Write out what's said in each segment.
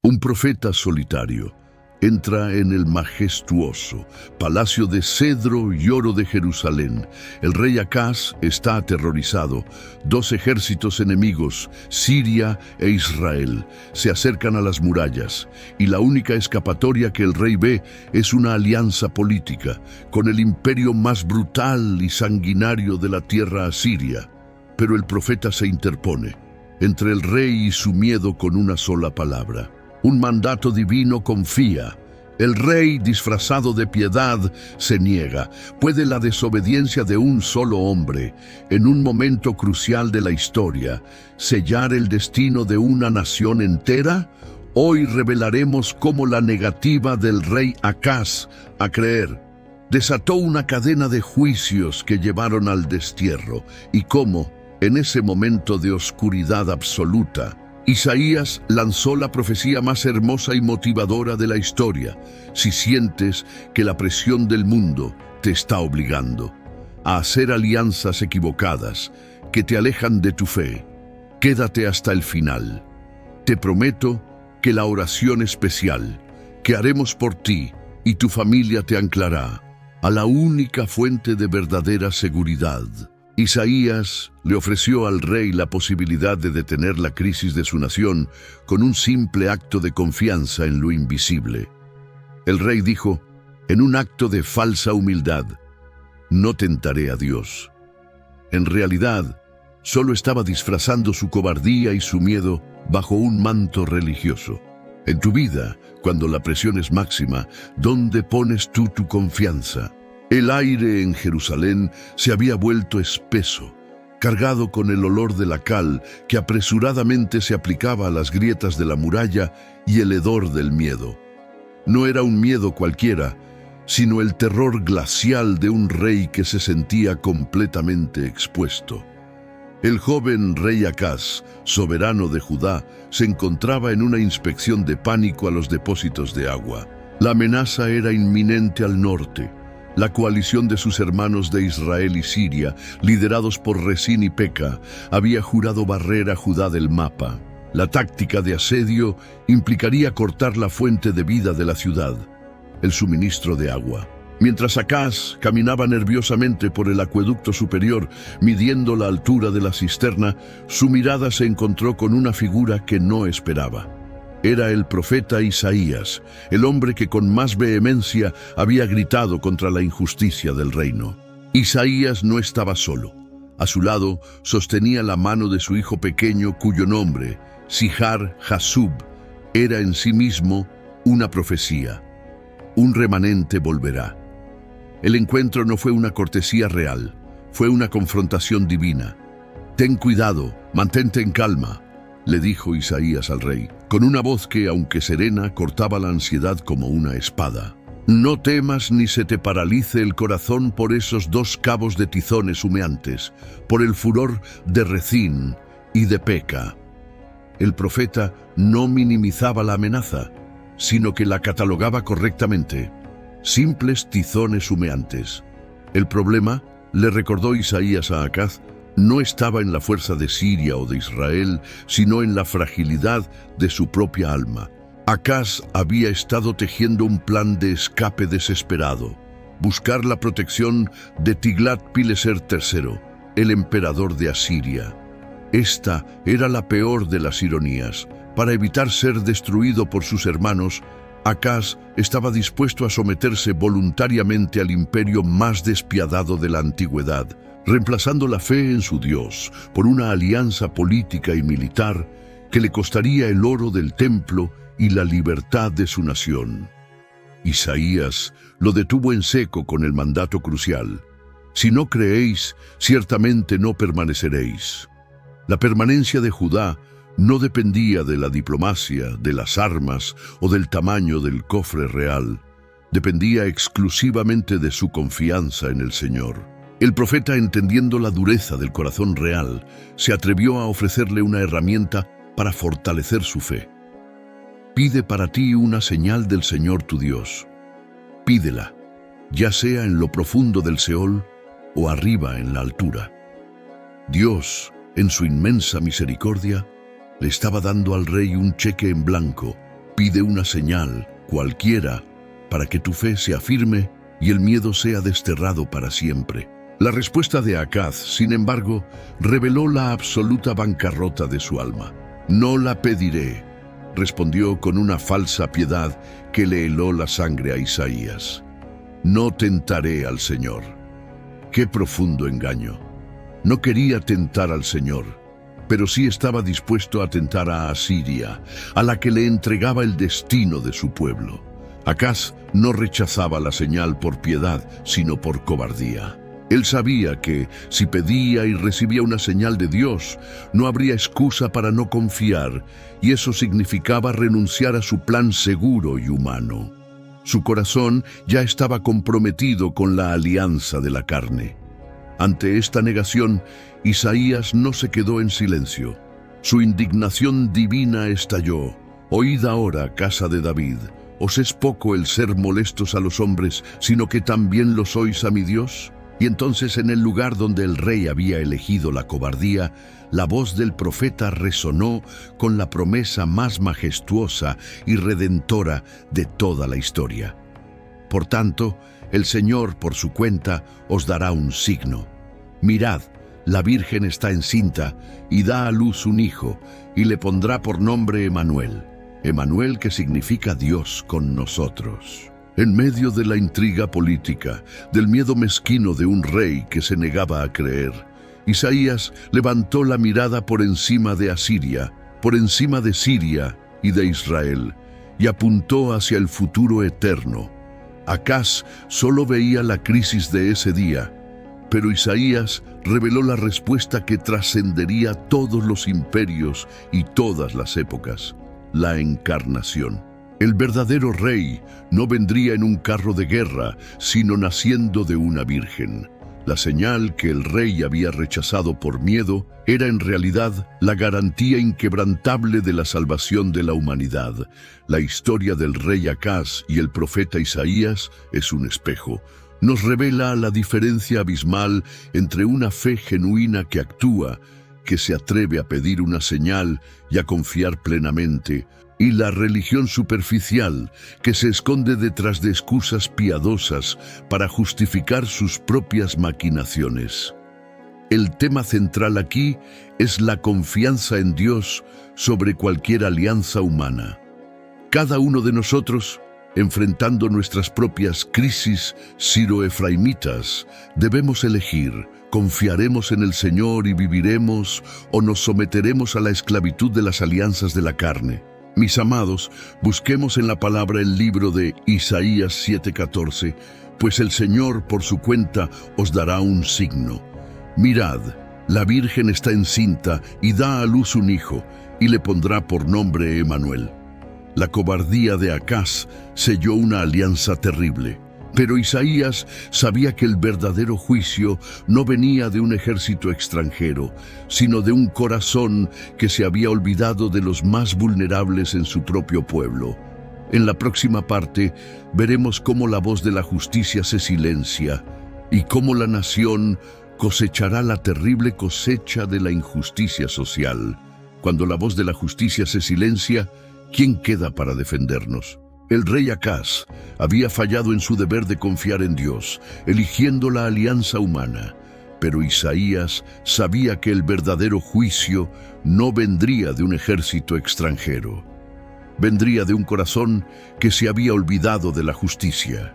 Un profeta solitario entra en el majestuoso palacio de cedro y oro de Jerusalén. El rey Acaz está aterrorizado. Dos ejércitos enemigos, Siria e Israel, se acercan a las murallas, y la única escapatoria que el rey ve es una alianza política con el imperio más brutal y sanguinario de la tierra asiria. Pero el profeta se interpone entre el rey y su miedo con una sola palabra. Un mandato divino confía. El rey, disfrazado de piedad, se niega. ¿Puede la desobediencia de un solo hombre, en un momento crucial de la historia, sellar el destino de una nación entera? Hoy revelaremos cómo la negativa del rey Acaz a creer desató una cadena de juicios que llevaron al destierro, y cómo, en ese momento de oscuridad absoluta, Isaías lanzó la profecía más hermosa y motivadora de la historia. Si sientes que la presión del mundo te está obligando a hacer alianzas equivocadas que te alejan de tu fe, quédate hasta el final. Te prometo que la oración especial que haremos por ti y tu familia te anclará a la única fuente de verdadera seguridad. Isaías le ofreció al rey la posibilidad de detener la crisis de su nación con un simple acto de confianza en lo invisible. El rey dijo, en un acto de falsa humildad, no tentaré a Dios. En realidad, solo estaba disfrazando su cobardía y su miedo bajo un manto religioso. En tu vida, cuando la presión es máxima, ¿dónde pones tú tu confianza? El aire en Jerusalén se había vuelto espeso, cargado con el olor de la cal que apresuradamente se aplicaba a las grietas de la muralla y el hedor del miedo. No era un miedo cualquiera, sino el terror glacial de un rey que se sentía completamente expuesto. El joven rey Acaz, soberano de Judá, se encontraba en una inspección de pánico a los depósitos de agua. La amenaza era inminente al norte. La coalición de sus hermanos de Israel y Siria, liderados por Resín y Peca, había jurado barrer a Judá del mapa. La táctica de asedio implicaría cortar la fuente de vida de la ciudad, el suministro de agua. Mientras Acaz caminaba nerviosamente por el acueducto superior, midiendo la altura de la cisterna, su mirada se encontró con una figura que no esperaba. Era el profeta Isaías, el hombre que con más vehemencia había gritado contra la injusticia del reino. Isaías no estaba solo. A su lado sostenía la mano de su hijo pequeño, cuyo nombre, Sihar Jasub, era en sí mismo una profecía. Un remanente volverá. El encuentro no fue una cortesía real, fue una confrontación divina. Ten cuidado, mantente en calma, le dijo Isaías al rey, con una voz que, aunque serena, cortaba la ansiedad como una espada. No temas ni se te paralice el corazón por esos dos cabos de tizones humeantes, por el furor de Resín y de Peca. El profeta no minimizaba la amenaza, sino que la catalogaba correctamente. Simples tizones humeantes. El problema, le recordó Isaías a Acaz, no estaba en la fuerza de Siria o de Israel, sino en la fragilidad de su propia alma. Acaz había estado tejiendo un plan de escape desesperado, buscar la protección de Tiglat-Pileser III, el emperador de Asiria. Esta era la peor de las ironías. Para evitar ser destruido por sus hermanos, Acaz estaba dispuesto a someterse voluntariamente al imperio más despiadado de la antigüedad, reemplazando la fe en su Dios por una alianza política y militar que le costaría el oro del templo y la libertad de su nación. Isaías lo detuvo en seco con el mandato crucial: si no creéis, ciertamente no permaneceréis. La permanencia de Judá no dependía de la diplomacia, de las armas o del tamaño del cofre real. Dependía exclusivamente de su confianza en el Señor. El profeta, entendiendo la dureza del corazón real, se atrevió a ofrecerle una herramienta para fortalecer su fe. Pide para ti una señal del Señor tu Dios. Pídela, ya sea en lo profundo del Seol o arriba en la altura. Dios, en su inmensa misericordia, le estaba dando al rey un cheque en blanco Pide una señal, cualquiera, para que tu fe se afirme y el miedo sea desterrado para siempre. La respuesta de Acaz, sin embargo, reveló la absoluta bancarrota de su alma. No la pediré, respondió con una falsa piedad que le heló la sangre a Isaías. No tentaré al Señor. Qué profundo engaño. No quería tentar al Señor, pero sí estaba dispuesto a tentar a Asiria, a la que le entregaba el destino de su pueblo. Acaz no rechazaba la señal por piedad, sino por cobardía. Él sabía que, si pedía y recibía una señal de Dios, no habría excusa para no confiar, y eso significaba renunciar a su plan seguro y humano. Su corazón ya estaba comprometido con la alianza de la carne. Ante esta negación, Isaías no se quedó en silencio. Su indignación divina estalló. Oíd ahora, casa de David, ¿os es poco el ser molestos a los hombres, sino que también lo sois a mi Dios? Y entonces, en el lugar donde el rey había elegido la cobardía, la voz del profeta resonó con la promesa más majestuosa y redentora de toda la historia. Por tanto, el Señor, por su cuenta, os dará un signo. Mirad, la Virgen está encinta y da a luz un hijo, y le pondrá por nombre Emanuel. Emanuel, que significa Dios con nosotros. En medio de la intriga política, del miedo mezquino de un rey que se negaba a creer, Isaías levantó la mirada por encima de Asiria, por encima de Siria y de Israel, y apuntó hacia el futuro eterno. Acaz solo veía la crisis de ese día, pero Isaías reveló la respuesta que trascendería todos los imperios y todas las épocas: la encarnación. El verdadero rey no vendría en un carro de guerra, sino naciendo de una virgen. La señal que el rey había rechazado por miedo era en realidad la garantía inquebrantable de la salvación de la humanidad. La historia del rey Acaz y el profeta Isaías es un espejo. Nos revela la diferencia abismal entre una fe genuina que actúa, que se atreve a pedir una señal y a confiar plenamente, y la religión superficial que se esconde detrás de excusas piadosas para justificar sus propias maquinaciones. El tema central aquí es la confianza en Dios sobre cualquier alianza humana. Cada uno de nosotros, enfrentando nuestras propias crisis siro-efraimitas, debemos elegir: ¿confiaremos en el Señor y viviremos, o nos someteremos a la esclavitud de las alianzas de la carne? Mis amados, busquemos en la palabra el libro de Isaías 7:14, pues el Señor por su cuenta os dará un signo. Mirad, la Virgen está encinta y da a luz un hijo, y le pondrá por nombre Emanuel. La cobardía de Acaz selló una alianza terrible. Pero Isaías sabía que el verdadero juicio no venía de un ejército extranjero, sino de un corazón que se había olvidado de los más vulnerables en su propio pueblo. En la próxima parte veremos cómo la voz de la justicia se silencia y cómo la nación cosechará la terrible cosecha de la injusticia social. Cuando la voz de la justicia se silencia, ¿quién queda para defendernos? El rey Acaz había fallado en su deber de confiar en Dios, eligiendo la alianza humana. Pero Isaías sabía que el verdadero juicio no vendría de un ejército extranjero. Vendría de un corazón que se había olvidado de la justicia.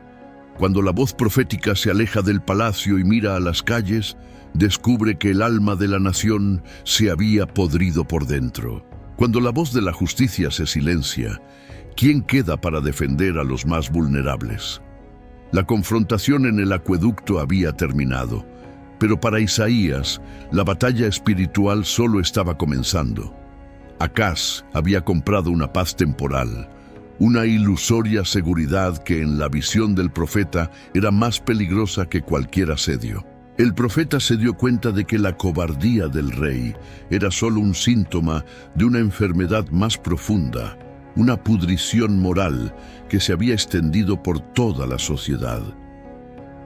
Cuando la voz profética se aleja del palacio y mira a las calles, descubre que el alma de la nación se había podrido por dentro. Cuando la voz de la justicia se silencia, ¿quién queda para defender a los más vulnerables? La confrontación en el acueducto había terminado, pero para Isaías, la batalla espiritual solo estaba comenzando. Acaz había comprado una paz temporal, una ilusoria seguridad que en la visión del profeta era más peligrosa que cualquier asedio. El profeta se dio cuenta de que la cobardía del rey era solo un síntoma de una enfermedad más profunda, una pudrición moral que se había extendido por toda la sociedad.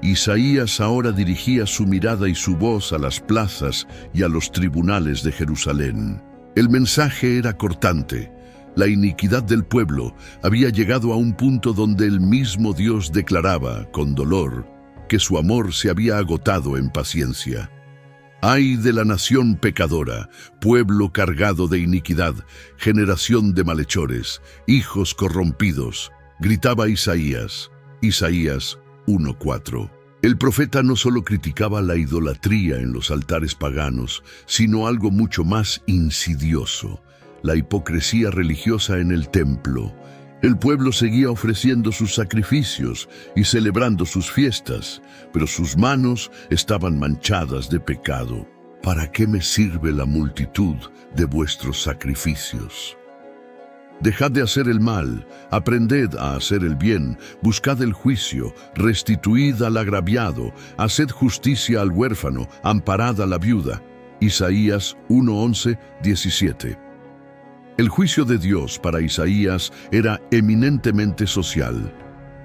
Isaías ahora dirigía su mirada y su voz a las plazas y a los tribunales de Jerusalén. El mensaje era cortante: La iniquidad del pueblo había llegado a un punto donde el mismo Dios declaraba, con dolor, que su amor se había agotado en paciencia. ¡Ay de la nación pecadora, pueblo cargado de iniquidad, generación de malhechores, hijos corrompidos! Gritaba Isaías. Isaías 1:4. El profeta no solo criticaba la idolatría en los altares paganos, sino algo mucho más insidioso: la hipocresía religiosa en el templo. El pueblo seguía ofreciendo sus sacrificios y celebrando sus fiestas, pero sus manos estaban manchadas de pecado. ¿Para qué me sirve la multitud de vuestros sacrificios? Dejad de hacer el mal, aprended a hacer el bien, buscad el juicio, restituid al agraviado, haced justicia al huérfano, amparad a la viuda. Isaías 1:11, 17. El juicio de Dios para Isaías era eminentemente social.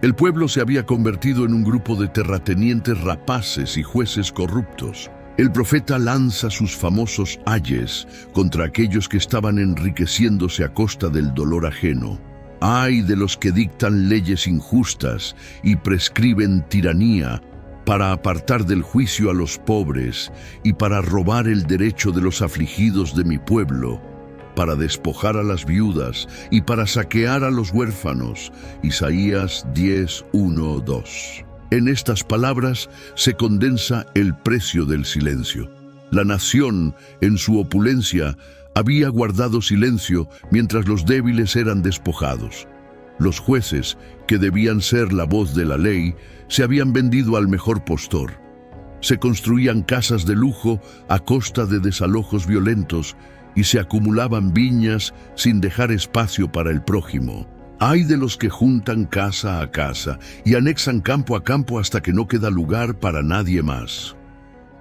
El pueblo se había convertido en un grupo de terratenientes rapaces y jueces corruptos. El profeta lanza sus famosos ayes contra aquellos que estaban enriqueciéndose a costa del dolor ajeno. ¡Ay de los que dictan leyes injustas y prescriben tiranía para apartar del juicio a los pobres y para robar el derecho de los afligidos de mi pueblo, para despojar a las viudas y para saquear a los huérfanos! Isaías 10:1-2. En estas palabras se condensa el precio del silencio. La nación, en su opulencia, había guardado silencio mientras los débiles eran despojados. Los jueces, que debían ser la voz de la ley, se habían vendido al mejor postor. Se construían casas de lujo a costa de desalojos violentos y se acumulaban viñas sin dejar espacio para el prójimo. ¡Ay de los que juntan casa a casa y anexan campo a campo hasta que no queda lugar para nadie más!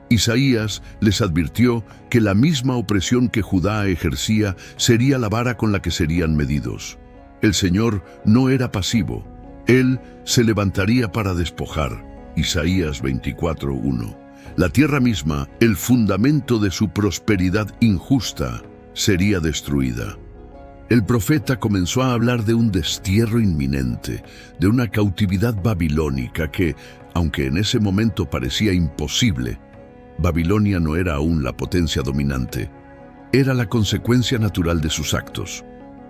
Isaías les advirtió que la misma opresión que Judá ejercía sería la vara con la que serían medidos. El Señor no era pasivo. Él se levantaría para despojar. Isaías 24:1. La tierra misma, el fundamento de su prosperidad injusta, sería destruida. El profeta comenzó a hablar de un destierro inminente, de una cautividad babilónica que, aunque en ese momento parecía imposible, Babilonia no era aún la potencia dominante. Era la consecuencia natural de sus actos.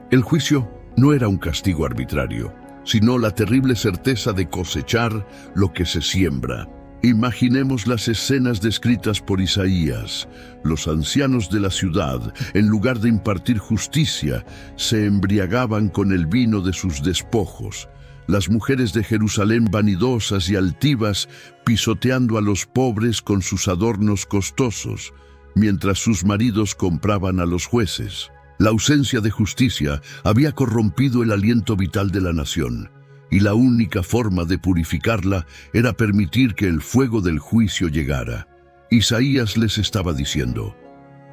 El juicio no era un castigo arbitrario, sino la terrible certeza de cosechar lo que se siembra. Imaginemos las escenas descritas por Isaías. Los ancianos de la ciudad, en lugar de impartir justicia, se embriagaban con el vino de sus despojos. Las mujeres de Jerusalén, vanidosas y altivas, pisoteando a los pobres con sus adornos costosos, mientras sus maridos compraban a los jueces. La ausencia de justicia había corrompido el aliento vital de la nación, y la única forma de purificarla era permitir que el fuego del juicio llegara. Isaías les estaba diciendo: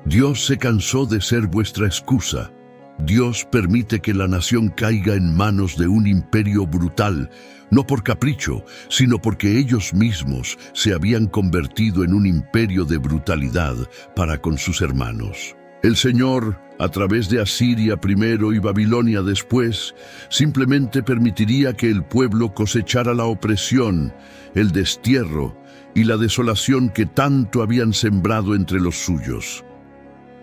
Dios se cansó de ser vuestra excusa. Dios permite que la nación caiga en manos de un imperio brutal, no por capricho, sino porque ellos mismos se habían convertido en un imperio de brutalidad para con sus hermanos. El Señor, a través de Asiria primero y Babilonia después, simplemente permitiría que el pueblo cosechara la opresión, el destierro y la desolación que tanto habían sembrado entre los suyos.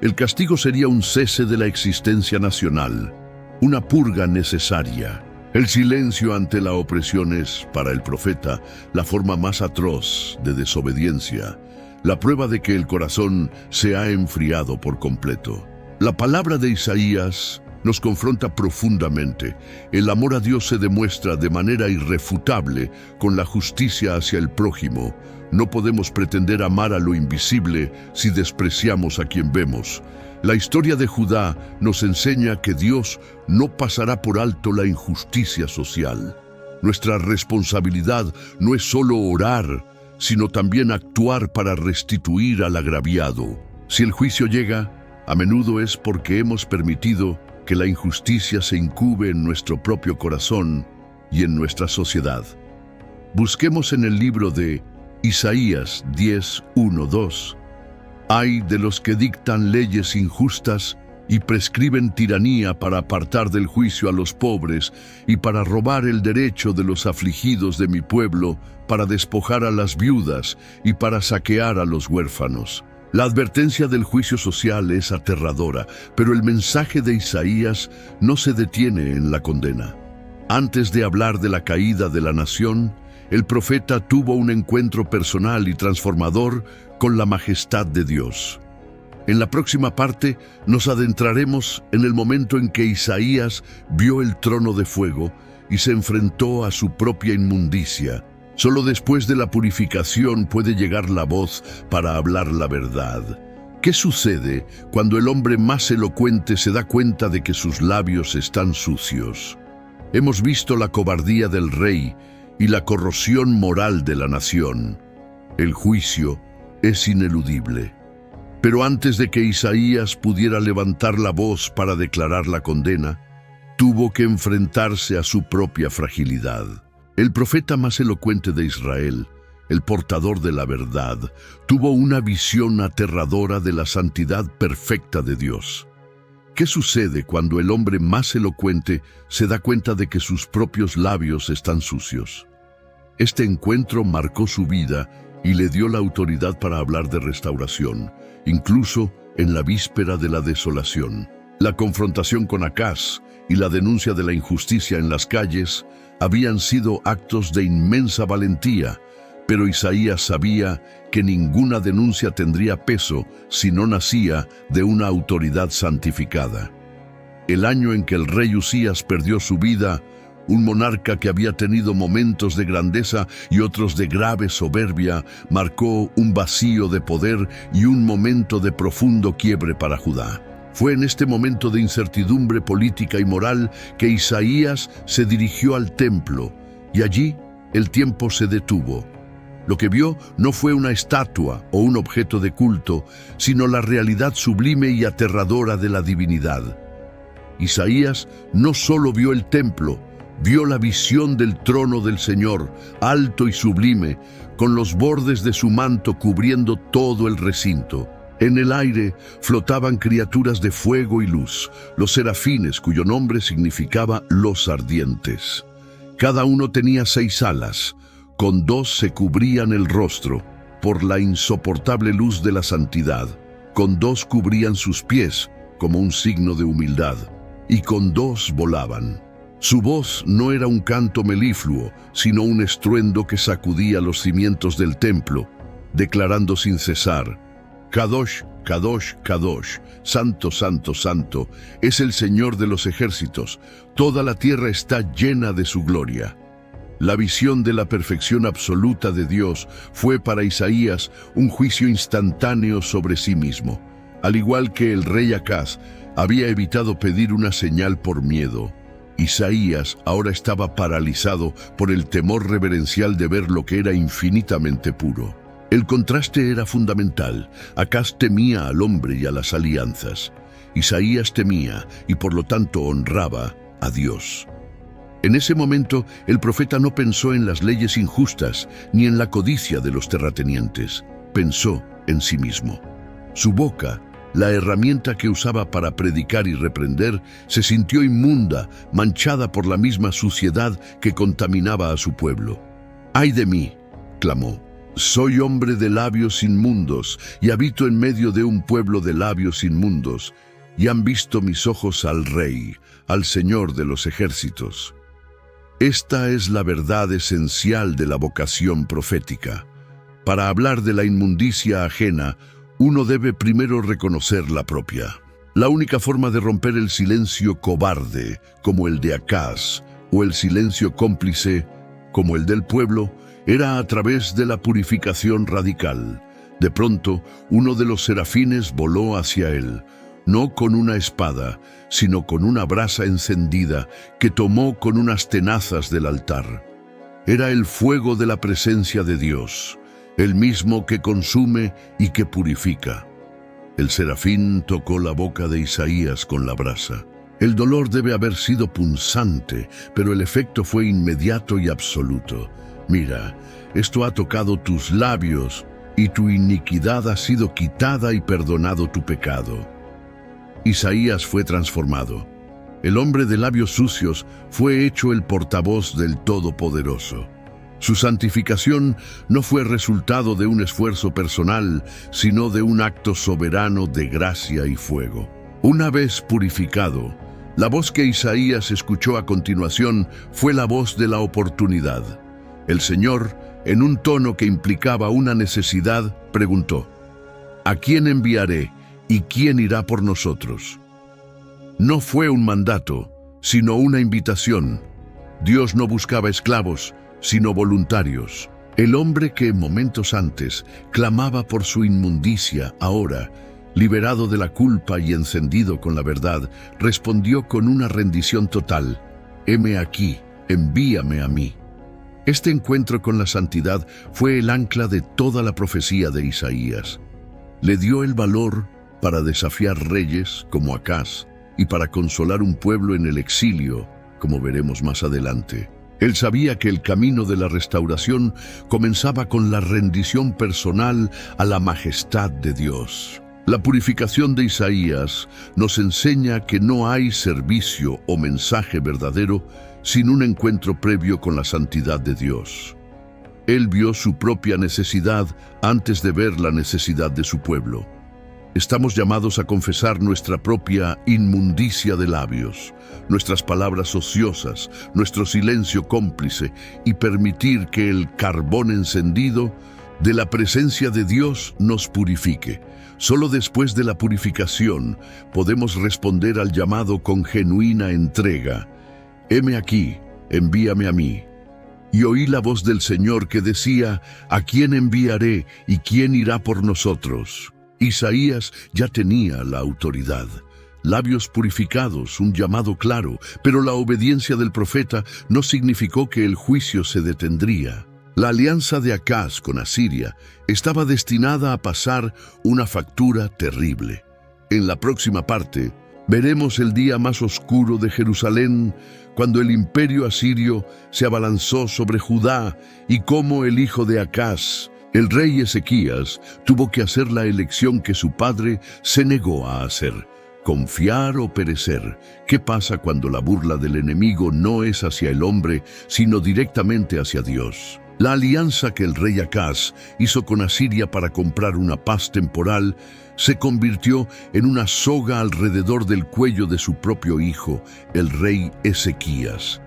El castigo sería un cese de la existencia nacional, una purga necesaria. El silencio ante la opresión es, para el profeta, la forma más atroz de desobediencia, la prueba de que el corazón se ha enfriado por completo. La palabra de Isaías nos confronta profundamente. El amor a Dios se demuestra de manera irrefutable con la justicia hacia el prójimo. No podemos pretender amar a lo invisible si despreciamos a quien vemos. La historia de Judá nos enseña que Dios no pasará por alto la injusticia social. Nuestra responsabilidad no es solo orar, sino también actuar para restituir al agraviado. Si el juicio llega, a menudo es porque hemos permitido que la injusticia se incube en nuestro propio corazón y en nuestra sociedad. Busquemos en el libro de Isaías 10:1-2. Ay de los que dictan leyes injustas y prescriben tiranía para apartar del juicio a los pobres y para robar el derecho de los afligidos de mi pueblo, para despojar a las viudas y para saquear a los huérfanos. La advertencia del juicio social es aterradora, pero el mensaje de Isaías no se detiene en la condena. Antes de hablar de la caída de la nación, el profeta tuvo un encuentro personal y transformador con la majestad de Dios. En la próxima parte nos adentraremos en el momento en que Isaías vio el trono de fuego y se enfrentó a su propia inmundicia. Solo después de la purificación puede llegar la voz para hablar la verdad. ¿Qué sucede cuando el hombre más elocuente se da cuenta de que sus labios están sucios? Hemos visto la cobardía del rey y la corrosión moral de la nación. El juicio es ineludible. Pero antes de que Isaías pudiera levantar la voz para declarar la condena, tuvo que enfrentarse a su propia fragilidad. El profeta más elocuente de Israel, el portador de la verdad, tuvo una visión aterradora de la santidad perfecta de Dios. ¿Qué sucede cuando el hombre más elocuente se da cuenta de que sus propios labios están sucios? Este encuentro marcó su vida y le dio la autoridad para hablar de restauración, incluso en la víspera de la desolación. La confrontación con Acaz y la denuncia de la injusticia en las calles habían sido actos de inmensa valentía, pero Isaías sabía que ninguna denuncia tendría peso si no nacía de una autoridad santificada. El año en que el rey Usías perdió su vida, un monarca que había tenido momentos de grandeza y otros de grave soberbia, marcó un vacío de poder y un momento de profundo quiebre para Judá. Fue en este momento de incertidumbre política y moral que Isaías se dirigió al templo, y allí el tiempo se detuvo. Lo que vio no fue una estatua o un objeto de culto, sino la realidad sublime y aterradora de la divinidad. Isaías no solo vio el templo, vio la visión del trono del Señor, alto y sublime, con los bordes de su manto cubriendo todo el recinto. En el aire flotaban criaturas de fuego y luz, los serafines, cuyo nombre significaba los ardientes. Cada uno tenía 6 alas, con 2 se cubrían el rostro, por la insoportable luz de la santidad, con 2 cubrían sus pies, como un signo de humildad, y con 2 volaban. Su voz no era un canto melifluo, sino un estruendo que sacudía los cimientos del templo, declarando sin cesar: Kadosh, Kadosh, Kadosh, Santo, Santo, Santo, es el Señor de los ejércitos, toda la tierra está llena de su gloria. La visión de la perfección absoluta de Dios fue para Isaías un juicio instantáneo sobre sí mismo. Al igual que el rey Acaz había evitado pedir una señal por miedo, Isaías ahora estaba paralizado por el temor reverencial de ver lo que era infinitamente puro. El contraste era fundamental. Acaz temía al hombre y a las alianzas. Isaías temía y por lo tanto honraba a Dios. En ese momento, el profeta no pensó en las leyes injustas ni en la codicia de los terratenientes. Pensó en sí mismo. Su boca, la herramienta que usaba para predicar y reprender, se sintió inmunda, manchada por la misma suciedad que contaminaba a su pueblo. «¡Ay de mí!», clamó. «Soy hombre de labios inmundos y habito en medio de un pueblo de labios inmundos, y han visto mis ojos al Rey, al Señor de los ejércitos». Esta es la verdad esencial de la vocación profética. Para hablar de la inmundicia ajena, uno debe primero reconocer la propia. La única forma de romper el silencio cobarde, como el de Acaz, o el silencio cómplice, como el del pueblo, era a través de la purificación radical. De pronto, uno de los serafines voló hacia él, no con una espada, sino con una brasa encendida que tomó con unas tenazas del altar. Era el fuego de la presencia de Dios, el mismo que consume y que purifica. El serafín tocó la boca de Isaías con la brasa. El dolor debe haber sido punzante, pero el efecto fue inmediato y absoluto. «Mira, esto ha tocado tus labios, y tu iniquidad ha sido quitada y perdonado tu pecado». Isaías fue transformado. El hombre de labios sucios fue hecho el portavoz del Todopoderoso. Su santificación no fue resultado de un esfuerzo personal, sino de un acto soberano de gracia y fuego. Una vez purificado, la voz que Isaías escuchó a continuación fue la voz de la oportunidad. El Señor, en un tono que implicaba una necesidad, preguntó: ¿A quién enviaré y quién irá por nosotros? No fue un mandato, sino una invitación. Dios no buscaba esclavos, sino voluntarios. El hombre que momentos antes clamaba por su inmundicia, ahora, liberado de la culpa y encendido con la verdad, respondió con una rendición total: heme aquí, envíame a mí. Este encuentro con la santidad fue el ancla de toda la profecía de Isaías. Le dio el valor para desafiar reyes como Acaz y para consolar un pueblo en el exilio, como veremos más adelante. Él sabía que el camino de la restauración comenzaba con la rendición personal a la majestad de Dios. La purificación de Isaías nos enseña que no hay servicio o mensaje verdadero sin un encuentro previo con la santidad de Dios. Él vio su propia necesidad antes de ver la necesidad de su pueblo. Estamos llamados a confesar nuestra propia inmundicia de labios, nuestras palabras ociosas, nuestro silencio cómplice y permitir que el carbón encendido de la presencia de Dios nos purifique. Solo después de la purificación podemos responder al llamado con genuina entrega: heme aquí, envíame a mí. Y oí la voz del Señor que decía: ¿a quién enviaré y quién irá por nosotros? Isaías ya tenía la autoridad. Labios purificados, un llamado claro, pero la obediencia del profeta no significó que el juicio se detendría. La alianza de Acaz con Asiria estaba destinada a pasar una factura terrible. En la próxima parte, veremos el día más oscuro de Jerusalén, cuando el imperio asirio se abalanzó sobre Judá y cómo el hijo de Acaz, el rey Ezequías, tuvo que hacer la elección que su padre se negó a hacer: confiar o perecer. ¿Qué pasa cuando la burla del enemigo no es hacia el hombre, sino directamente hacia Dios? La alianza que el rey Acaz hizo con Asiria para comprar una paz temporal se convirtió en una soga alrededor del cuello de su propio hijo, el rey Ezequías.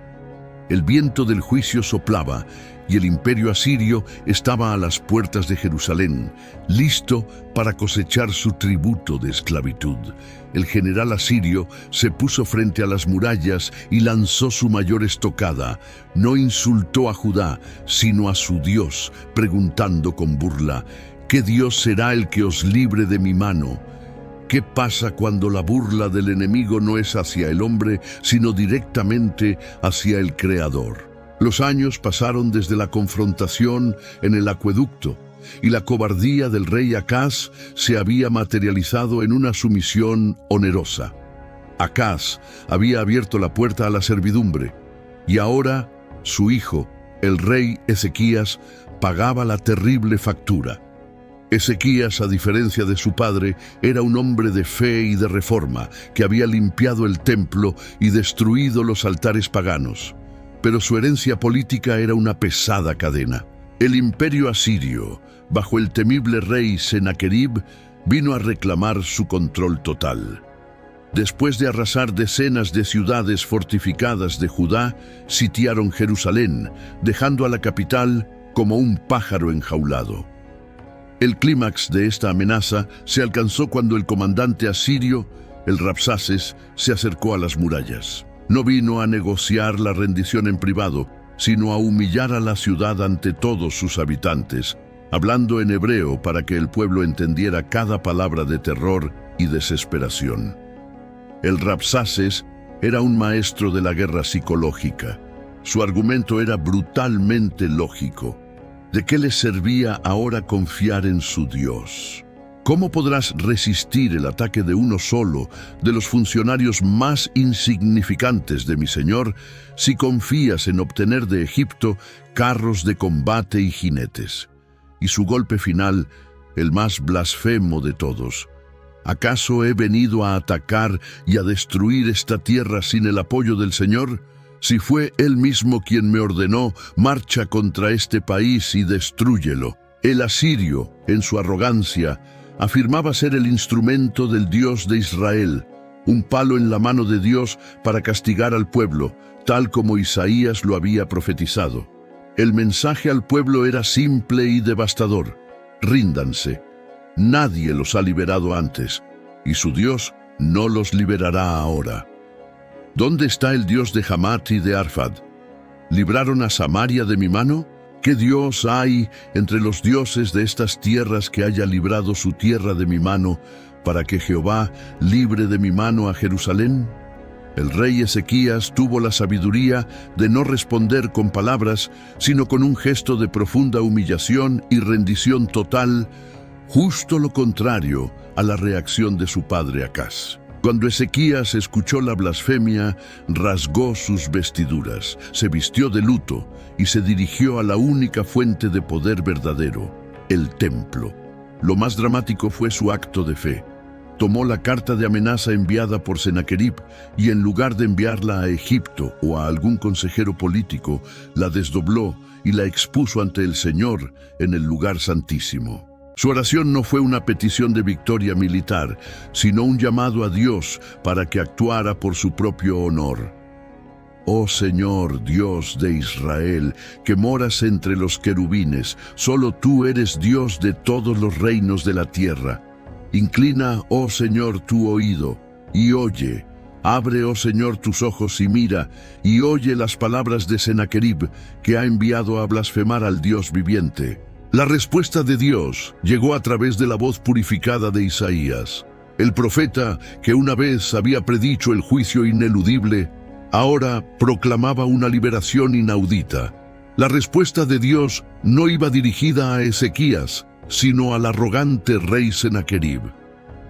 El viento del juicio soplaba y el imperio asirio estaba a las puertas de Jerusalén, listo para cosechar su tributo de esclavitud. El general asirio se puso frente a las murallas y lanzó su mayor estocada. No insultó a Judá, sino a su Dios, preguntando con burla: ¿qué Dios será el que os libre de mi mano? ¿Qué pasa cuando la burla del enemigo no es hacia el hombre, sino directamente hacia el Creador? Los años pasaron desde la confrontación en el acueducto, y la cobardía del rey Acaz se había materializado en una sumisión onerosa. Acaz había abierto la puerta a la servidumbre, y ahora su hijo, el rey Ezequías, pagaba la terrible factura. Ezequías, a diferencia de su padre, era un hombre de fe y de reforma, que había limpiado el templo y destruido los altares paganos. Pero su herencia política era una pesada cadena. El imperio asirio, bajo el temible rey Sennacherib, vino a reclamar su control total. Después de arrasar decenas de ciudades fortificadas de Judá, sitiaron Jerusalén, dejando a la capital como un pájaro enjaulado. El clímax de esta amenaza se alcanzó cuando el comandante asirio, el Rabsaces, se acercó a las murallas. No vino a negociar la rendición en privado, sino a humillar a la ciudad ante todos sus habitantes, hablando en hebreo para que el pueblo entendiera cada palabra de terror y desesperación. El Rabsaces era un maestro de la guerra psicológica. Su argumento era brutalmente lógico. ¿De qué les servía ahora confiar en su Dios? ¿Cómo podrás resistir el ataque de uno solo de los funcionarios más insignificantes de mi Señor si confías en obtener de Egipto carros de combate y jinetes? Y su golpe final, el más blasfemo de todos: ¿Acaso he venido a atacar y a destruir esta tierra sin el apoyo del Señor? Si fue Él mismo quien me ordenó, marcha contra este país y destrúyelo. El asirio, en su arrogancia, afirmaba ser el instrumento del Dios de Israel, un palo en la mano de Dios para castigar al pueblo, tal como Isaías lo había profetizado. El mensaje al pueblo era simple y devastador: ríndanse. Nadie los ha liberado antes, y su Dios no los liberará ahora. ¿Dónde está el Dios de Hamat y de Arfad? ¿Libraron a Samaria de mi mano? ¿Qué Dios hay entre los dioses de estas tierras que haya librado su tierra de mi mano, para que Jehová libre de mi mano a Jerusalén? El rey Ezequías tuvo la sabiduría de no responder con palabras, sino con un gesto de profunda humillación y rendición total, justo lo contrario a la reacción de su padre Acaz. Cuando Ezequías escuchó la blasfemia, rasgó sus vestiduras, se vistió de luto y se dirigió a la única fuente de poder verdadero, el templo. Lo más dramático fue su acto de fe. Tomó la carta de amenaza enviada por Senaquerib y, en lugar de enviarla a Egipto o a algún consejero político, la desdobló y la expuso ante el Señor en el lugar santísimo. Su oración no fue una petición de victoria militar, sino un llamado a Dios para que actuara por su propio honor. Oh Señor, Dios de Israel, que moras entre los querubines, solo tú eres Dios de todos los reinos de la tierra. Inclina, oh Señor, tu oído, y oye. Abre, oh Señor, tus ojos y mira, y oye las palabras de Senaquerib, que ha enviado a blasfemar al Dios viviente. La respuesta de Dios llegó a través de la voz purificada de Isaías. El profeta, que una vez había predicho el juicio ineludible, ahora proclamaba una liberación inaudita. La respuesta de Dios no iba dirigida a Ezequías, sino al arrogante rey Senaquerib.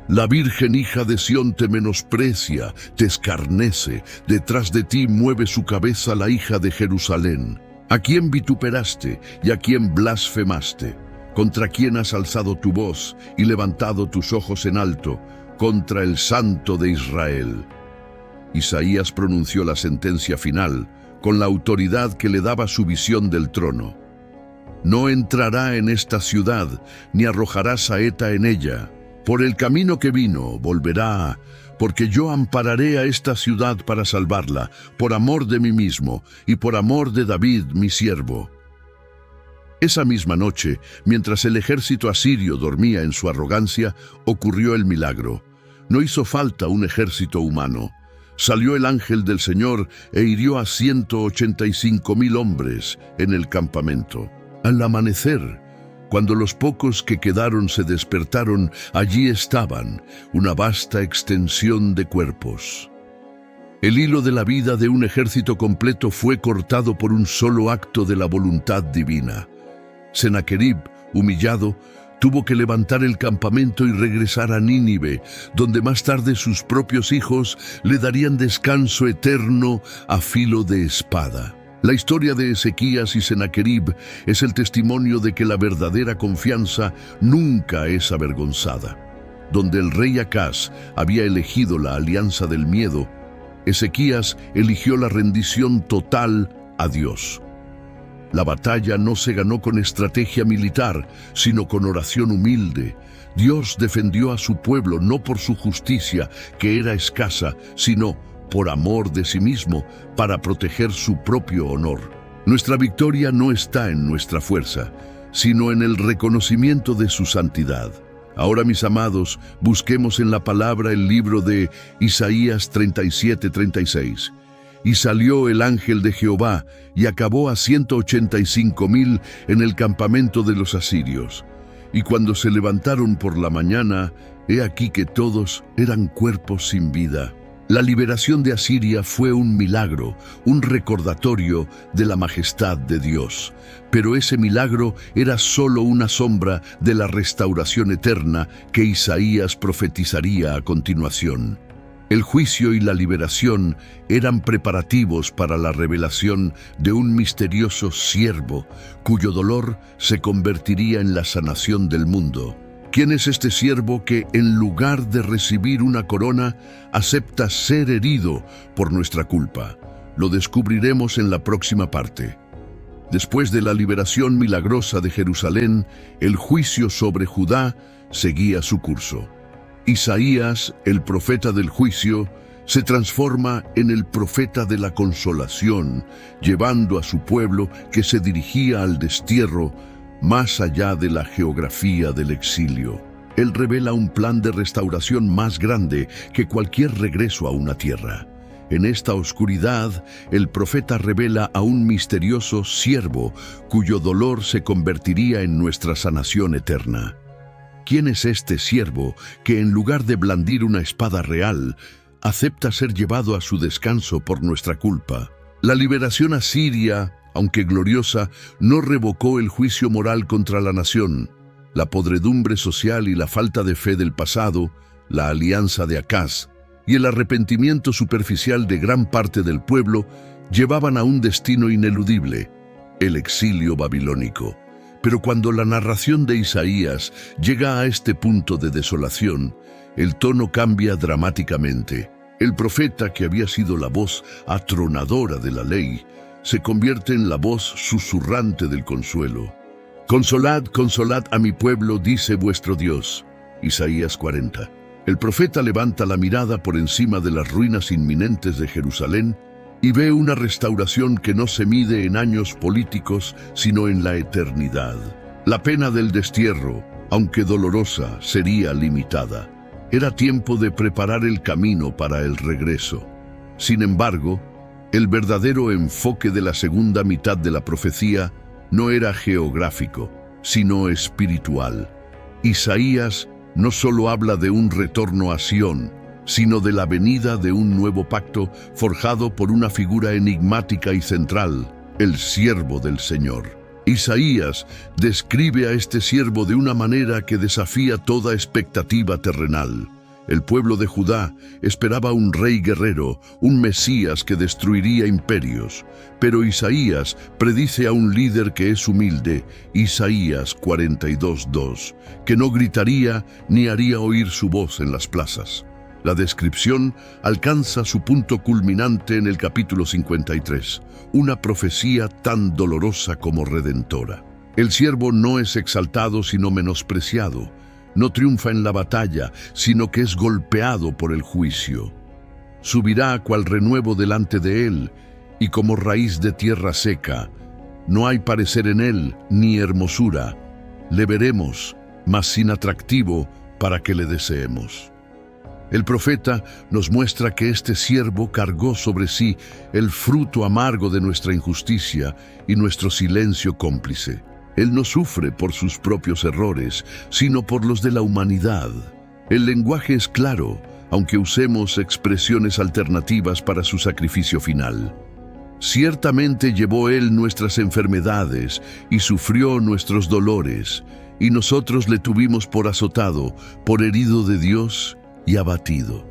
La virgen hija de Sión te menosprecia, te escarnece, detrás de ti mueve su cabeza la hija de Jerusalén. ¿A quién vituperaste y a quién blasfemaste? ¿Contra quién has alzado tu voz y levantado tus ojos en alto? Contra el Santo de Israel. Isaías pronunció la sentencia final con la autoridad que le daba su visión del trono. No entrará en esta ciudad, ni arrojará saeta en ella. Por el camino que vino volverá, porque yo ampararé a esta ciudad para salvarla, por amor de mí mismo y por amor de David, mi siervo. Esa misma noche, mientras el ejército asirio dormía en su arrogancia, ocurrió el milagro. No hizo falta un ejército humano. Salió el ángel del Señor e hirió a 185,000 hombres en el campamento. Al amanecer, cuando los pocos que quedaron se despertaron, allí estaban, una vasta extensión de cuerpos. El hilo de la vida de un ejército completo fue cortado por un solo acto de la voluntad divina. Senaquerib, humillado, tuvo que levantar el campamento y regresar a Nínive, donde más tarde sus propios hijos le darían descanso eterno a filo de espada. La historia de Ezequías y Senaquerib es el testimonio de que la verdadera confianza nunca es avergonzada. Donde el rey Acaz había elegido la alianza del miedo, Ezequías eligió la rendición total a Dios. La batalla no se ganó con estrategia militar, sino con oración humilde. Dios defendió a su pueblo no por su justicia, que era escasa, sino por amor de sí mismo, para proteger su propio honor. Nuestra victoria no está en nuestra fuerza, sino en el reconocimiento de su santidad. Ahora, mis amados, busquemos en la palabra el libro de Isaías 37:36. Y salió el ángel de Jehová y acabó a 185,000 en el campamento de los asirios. Y cuando se levantaron por la mañana, he aquí que todos eran cuerpos sin vida. La liberación de Asiria fue un milagro, un recordatorio de la majestad de Dios. Pero ese milagro era solo una sombra de la restauración eterna que Isaías profetizaría a continuación. El juicio y la liberación eran preparativos para la revelación de un misterioso siervo, cuyo dolor se convertiría en la sanación del mundo. ¿Quién es este siervo que, en lugar de recibir una corona, acepta ser herido por nuestra culpa? Lo descubriremos en la próxima parte. Después de la liberación milagrosa de Jerusalén, el juicio sobre Judá seguía su curso. Isaías, el profeta del juicio, se transforma en el profeta de la consolación, llevando a su pueblo que se dirigía al destierro más allá de la geografía del exilio. Él revela un plan de restauración más grande que cualquier regreso a una tierra. En esta oscuridad, el profeta revela a un misterioso siervo cuyo dolor se convertiría en nuestra sanación eterna. ¿Quién es este siervo que, en lugar de blandir una espada real, acepta ser llevado a su descanso por nuestra culpa? La liberación asiria, aunque gloriosa, no revocó el juicio moral contra la nación. La podredumbre social y la falta de fe del pasado, la alianza de Acaz y el arrepentimiento superficial de gran parte del pueblo llevaban a un destino ineludible, el exilio babilónico. Pero cuando la narración de Isaías llega a este punto de desolación, el tono cambia dramáticamente. El profeta, que había sido la voz atronadora de la ley, se convierte en la voz susurrante del consuelo. Consolad, consolad a mi pueblo, dice vuestro Dios. Isaías 40. El profeta levanta la mirada por encima de las ruinas inminentes de Jerusalén y ve una restauración que no se mide en años políticos, sino en la eternidad. La pena del destierro, aunque dolorosa, sería limitada. Era tiempo de preparar el camino para el regreso. Sin embargo, el verdadero enfoque de la segunda mitad de la profecía no era geográfico, sino espiritual. Isaías no solo habla de un retorno a Sión, sino de la venida de un nuevo pacto forjado por una figura enigmática y central, el siervo del Señor. Isaías describe a este siervo de una manera que desafía toda expectativa terrenal. El pueblo de Judá esperaba un rey guerrero, un Mesías que destruiría imperios. Pero Isaías predice a un líder que es humilde, Isaías 42:2, que no gritaría ni haría oír su voz en las plazas. La descripción alcanza su punto culminante en el capítulo 53, una profecía tan dolorosa como redentora. El siervo no es exaltado sino menospreciado. No triunfa en la batalla, sino que es golpeado por el juicio. Subirá cual renuevo delante de él, y como raíz de tierra seca. No hay parecer en él, ni hermosura. Le veremos, mas sin atractivo para que le deseemos. El profeta nos muestra que este siervo cargó sobre sí el fruto amargo de nuestra injusticia y nuestro silencio cómplice. Él no sufre por sus propios errores, sino por los de la humanidad. El lenguaje es claro, aunque usemos expresiones alternativas para su sacrificio final. Ciertamente llevó él nuestras enfermedades y sufrió nuestros dolores, y nosotros le tuvimos por azotado, por herido de Dios y abatido.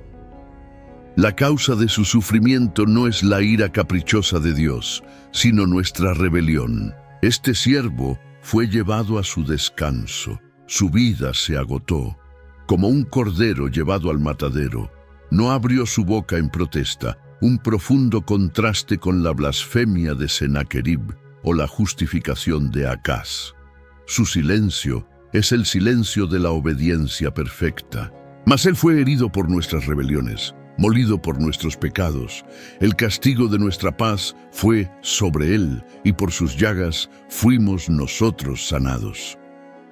La causa de su sufrimiento no es la ira caprichosa de Dios, sino nuestra rebelión. Este siervo fue llevado a su descanso. Su vida se agotó. Como un cordero llevado al matadero, no abrió su boca en protesta, un profundo contraste con la blasfemia de Sennacherib o la justificación de Acaz. Su silencio es el silencio de la obediencia perfecta. Mas él fue herido por nuestras rebeliones, molido por nuestros pecados. El castigo de nuestra paz fue sobre él, y por sus llagas fuimos nosotros sanados.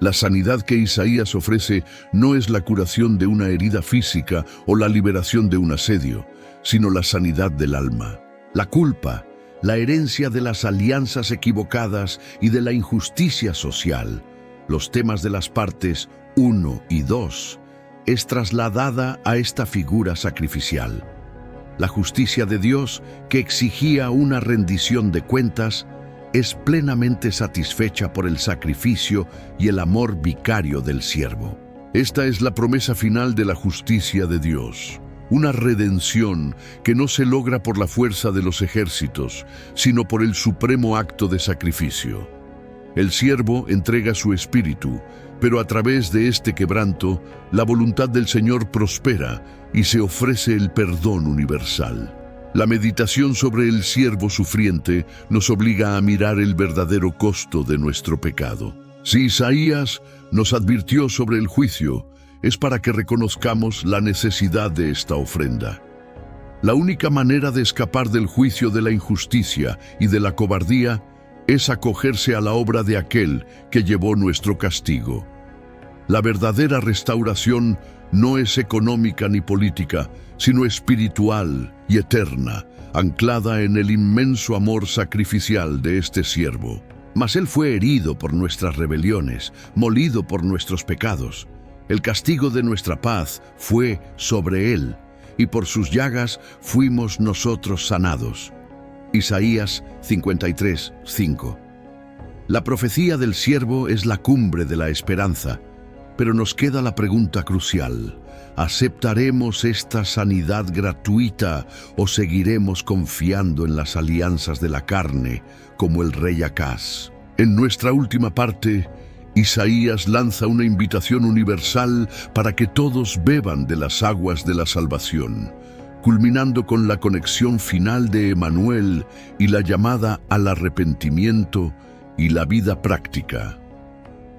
La sanidad que Isaías ofrece no es la curación de una herida física o la liberación de un asedio, sino la sanidad del alma. La culpa, la herencia de las alianzas equivocadas y de la injusticia social, los temas de las partes 1 y 2, es trasladada a esta figura sacrificial. La justicia de Dios, que exigía una rendición de cuentas, es plenamente satisfecha por el sacrificio y el amor vicario del siervo. Esta es la promesa final de la justicia de Dios, una redención que no se logra por la fuerza de los ejércitos, sino por el supremo acto de sacrificio. El siervo entrega su espíritu, Pero a través de este quebranto, la voluntad del Señor prospera y se ofrece el perdón universal. La meditación sobre el siervo sufriente nos obliga a mirar el verdadero costo de nuestro pecado. Si Isaías nos advirtió sobre el juicio, es para que reconozcamos la necesidad de esta ofrenda. La única manera de escapar del juicio de la injusticia y de la cobardía es acogerse a la obra de aquel que llevó nuestro castigo. La verdadera restauración no es económica ni política, sino espiritual y eterna, anclada en el inmenso amor sacrificial de este siervo. Mas él fue herido por nuestras rebeliones, molido por nuestros pecados. El castigo de nuestra paz fue sobre él, y por sus llagas fuimos nosotros sanados. Isaías 53:5. La profecía del siervo es la cumbre de la esperanza, pero nos queda la pregunta crucial: ¿aceptaremos esta sanidad gratuita o seguiremos confiando en las alianzas de la carne, como el rey Acaz? En nuestra última parte, Isaías lanza una invitación universal para que todos beban de las aguas de la salvación, culminando con la conexión final de Emmanuel y la llamada al arrepentimiento y la vida práctica.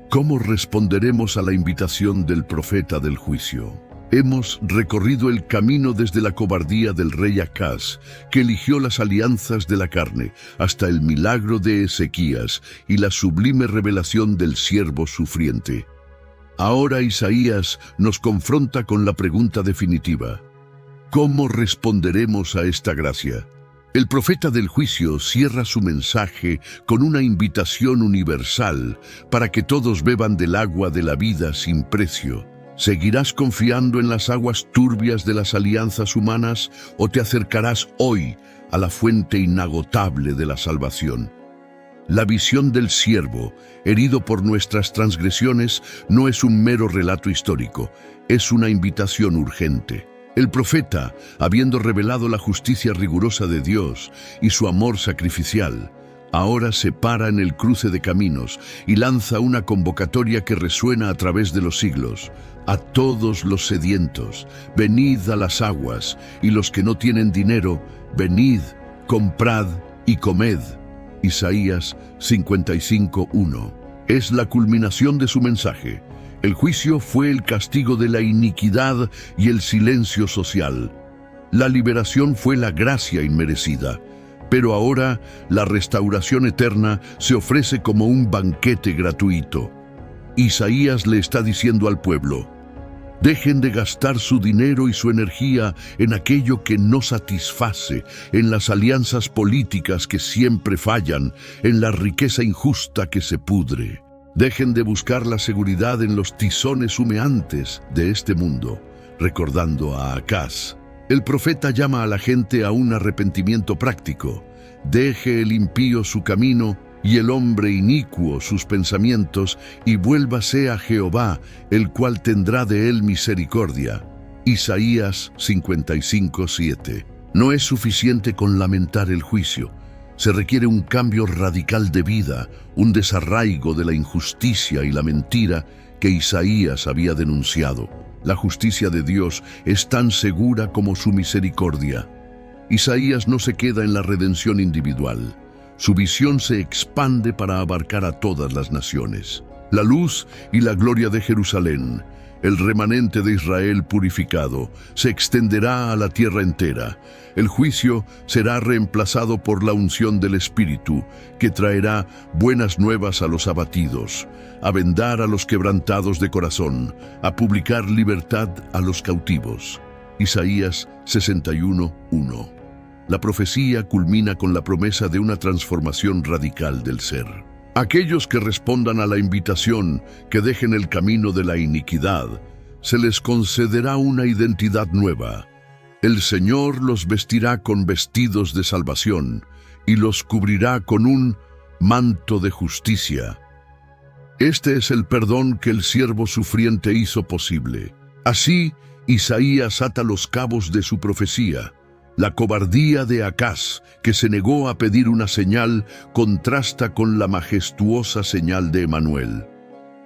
¿Cómo responderemos a la invitación del profeta del juicio? Hemos recorrido el camino desde la cobardía del rey Acaz, que eligió las alianzas de la carne, hasta el milagro de Ezequías y la sublime revelación del siervo sufriente. Ahora Isaías nos confronta con la pregunta definitiva: ¿cómo responderemos a esta gracia? El profeta del juicio cierra su mensaje con una invitación universal para que todos beban del agua de la vida sin precio. ¿Seguirás confiando en las aguas turbias de las alianzas humanas o te acercarás hoy a la fuente inagotable de la salvación? La visión del siervo, herido por nuestras transgresiones, no es un mero relato histórico, es una invitación urgente. El profeta, habiendo revelado la justicia rigurosa de Dios y su amor sacrificial, ahora se para en el cruce de caminos y lanza una convocatoria que resuena a través de los siglos. A todos los sedientos, venid a las aguas, y los que no tienen dinero, venid, comprad y comed. Isaías 55:1. Es la culminación de su mensaje. El juicio fue el castigo de la iniquidad y el silencio social. La liberación fue la gracia inmerecida. Pero ahora la restauración eterna se ofrece como un banquete gratuito. Isaías le está diciendo al pueblo: dejen de gastar su dinero y su energía en aquello que no satisface, en las alianzas políticas que siempre fallan, en la riqueza injusta que se pudre. Dejen de buscar la seguridad en los tizones humeantes de este mundo, recordando a Acaz. El profeta llama a la gente a un arrepentimiento práctico. Deje el impío su camino y el hombre inicuo sus pensamientos, y vuélvase a Jehová, el cual tendrá de él misericordia. Isaías 55:7. No es suficiente con lamentar el juicio. Se requiere un cambio radical de vida, un desarraigo de la injusticia y la mentira que Isaías había denunciado. La justicia de Dios es tan segura como su misericordia. Isaías no se queda en la redención individual. Su visión se expande para abarcar a todas las naciones. La luz y la gloria de Jerusalén, el remanente de Israel purificado, se extenderá a la tierra entera. El juicio será reemplazado por la unción del Espíritu, que traerá buenas nuevas a los abatidos, a vendar a los quebrantados de corazón, a publicar libertad a los cautivos. Isaías 61:1. La profecía culmina con la promesa de una transformación radical del ser. Aquellos que respondan a la invitación, que dejen el camino de la iniquidad, se les concederá una identidad nueva. El Señor los vestirá con vestidos de salvación y los cubrirá con un manto de justicia. Este es el perdón que el siervo sufriente hizo posible. Así, Isaías ata los cabos de su profecía. La cobardía de Acaz, que se negó a pedir una señal, contrasta con la majestuosa señal de Emmanuel.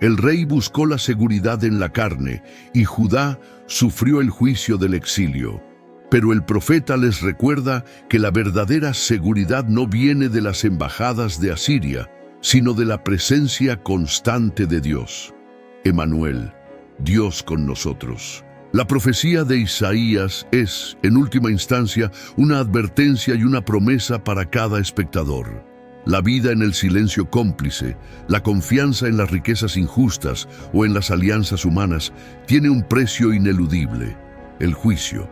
El rey buscó la seguridad en la carne y Judá sufrió el juicio del exilio. Pero el profeta les recuerda que la verdadera seguridad no viene de las embajadas de Asiria, sino de la presencia constante de Dios. Emmanuel, Dios con nosotros. La profecía de Isaías es, en última instancia, una advertencia y una promesa para cada espectador. La vida en el silencio cómplice, la confianza en las riquezas injustas o en las alianzas humanas, tiene un precio ineludible, el juicio.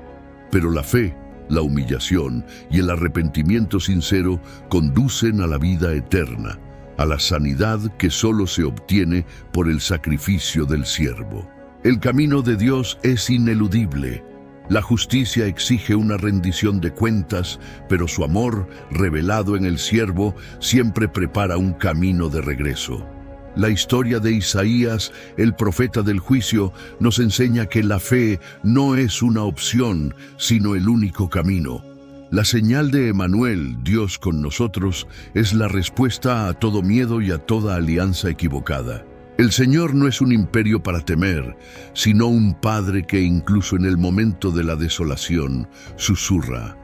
Pero la fe, la humillación y el arrepentimiento sincero conducen a la vida eterna, a la sanidad que solo se obtiene por el sacrificio del siervo. El camino de Dios es ineludible. La justicia exige una rendición de cuentas, pero su amor, revelado en el siervo, siempre prepara un camino de regreso. La historia de Isaías, el profeta del juicio, nos enseña que la fe no es una opción, sino el único camino. La señal de Emmanuel, Dios con nosotros, es la respuesta a todo miedo y a toda alianza equivocada. El Señor no es un imperio para temer, sino un Padre que incluso en el momento de la desolación susurra: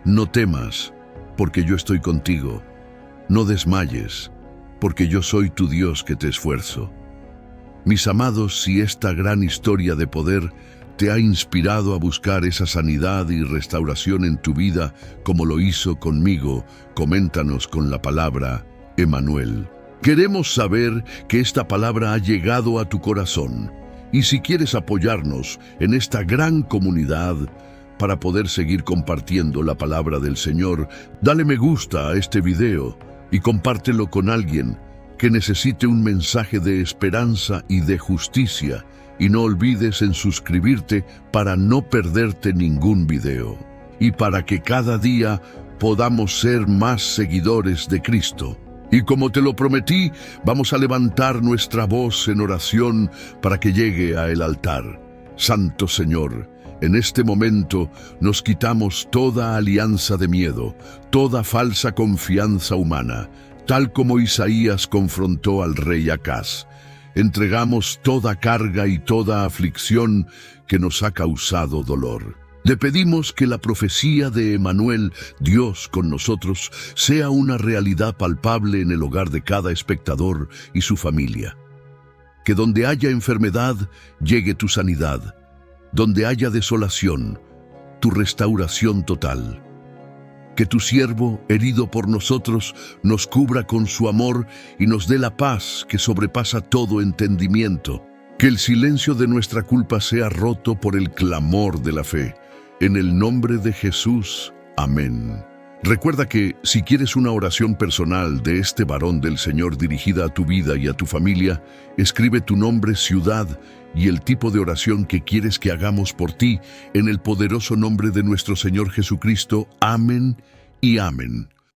no temas, porque yo estoy contigo. No desmayes, porque yo soy tu Dios que te esfuerzo. Mis amados, si esta gran historia de poder te ha inspirado a buscar esa sanidad y restauración en tu vida como lo hizo conmigo, coméntanos con la palabra Emmanuel. Queremos saber que esta palabra ha llegado a tu corazón. Y si quieres apoyarnos en esta gran comunidad para poder seguir compartiendo la palabra del Señor, dale me gusta a este video y compártelo con alguien que necesite un mensaje de esperanza y de justicia. Y no olvides en suscribirte para no perderte ningún video. Y para que cada día podamos ser más seguidores de Cristo. Y como te lo prometí, vamos a levantar nuestra voz en oración para que llegue a el altar. Santo Señor, en este momento nos quitamos toda alianza de miedo, toda falsa confianza humana, tal como Isaías confrontó al rey Acaz. Entregamos toda carga y toda aflicción que nos ha causado dolor. Le pedimos que la profecía de Emmanuel, Dios con nosotros, sea una realidad palpable en el hogar de cada espectador y su familia. Que donde haya enfermedad, llegue tu sanidad. Donde haya desolación, tu restauración total. Que tu siervo, herido por nosotros, nos cubra con su amor y nos dé la paz que sobrepasa todo entendimiento. Que el silencio de nuestra culpa sea roto por el clamor de la fe. En el nombre de Jesús. Amén. Recuerda que si quieres una oración personal de este varón del Señor dirigida a tu vida y a tu familia, escribe tu nombre, ciudad y el tipo de oración que quieres que hagamos por ti en el poderoso nombre de nuestro Señor Jesucristo. Amén y amén.